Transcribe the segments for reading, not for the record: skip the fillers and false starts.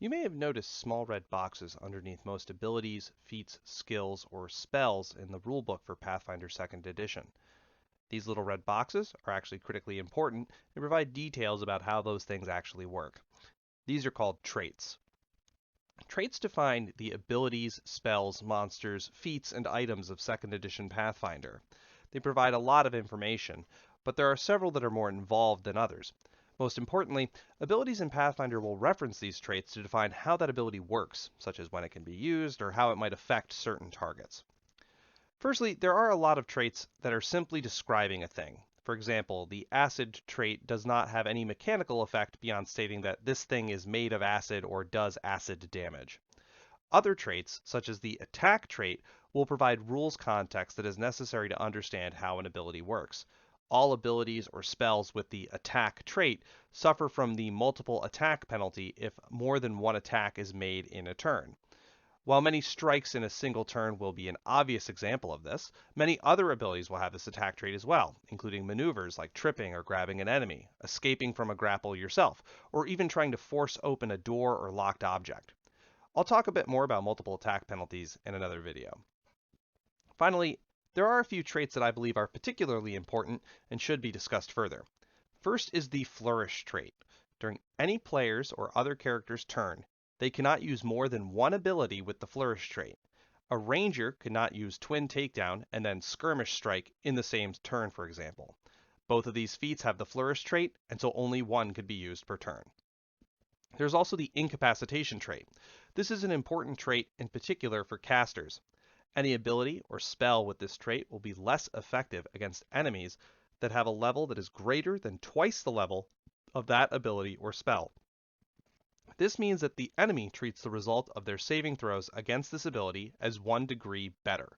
You may have noticed small red boxes underneath most abilities, feats, skills, or spells in the rulebook for Pathfinder 2nd Edition. These little red boxes are actually critically important and provide details about how those things actually work. These are called traits. Traits define the abilities, spells, monsters, feats, and items of 2nd Edition Pathfinder. They provide a lot of information, but there are several that are more involved than others. Most importantly, abilities in Pathfinder will reference these traits to define how that ability works, such as when it can be used or how it might affect certain targets. Firstly, there are a lot of traits that are simply describing a thing. For example, the acid trait does not have any mechanical effect beyond stating that this thing is made of acid or does acid damage. Other traits, such as the attack trait, will provide rules context that is necessary to understand how an ability works. All abilities or spells with the attack trait suffer from the multiple attack penalty if more than one attack is made in a turn. While many strikes in a single turn will be an obvious example of this, many other abilities will have this attack trait as well, including maneuvers like tripping or grabbing an enemy, escaping from a grapple yourself, or even trying to force open a door or locked object. I'll talk a bit more about multiple attack penalties in another video. Finally, there are a few traits that I believe are particularly important and should be discussed further. First is the flourish trait. During any player's or other character's turn, they cannot use more than one ability with the flourish trait. A ranger cannot use twin takedown and then skirmish strike in the same turn, for example. Both of these feats have the flourish trait, and so only one could be used per turn. There's also the incapacitation trait. This is an important trait in particular for casters. Any ability or spell with this trait will be less effective against enemies that have a level that is greater than twice the level of that ability or spell. This means that the enemy treats the result of their saving throws against this ability as 1 degree better.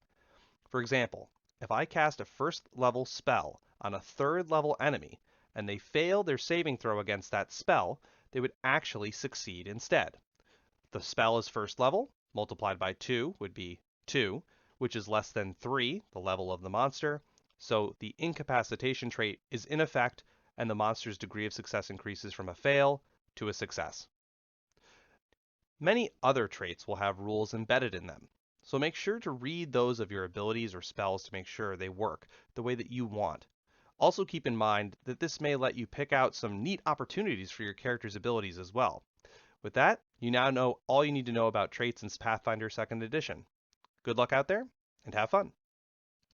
For example, if I cast a first level spell on a third level enemy and they fail their saving throw against that spell, they would actually succeed instead. The spell is first level, multiplied by 2 would be 2, which is less than 3, the level of the monster, so the incapacitation trait is in effect and the monster's degree of success increases from a fail to a success. Many other traits will have rules embedded in them, so make sure to read those of your abilities or spells to make sure they work the way that you want. Also keep in mind that this may let you pick out some neat opportunities for your character's abilities as well. With that, you now know all you need to know about traits in Pathfinder 2nd Edition. Good luck out there, and have fun!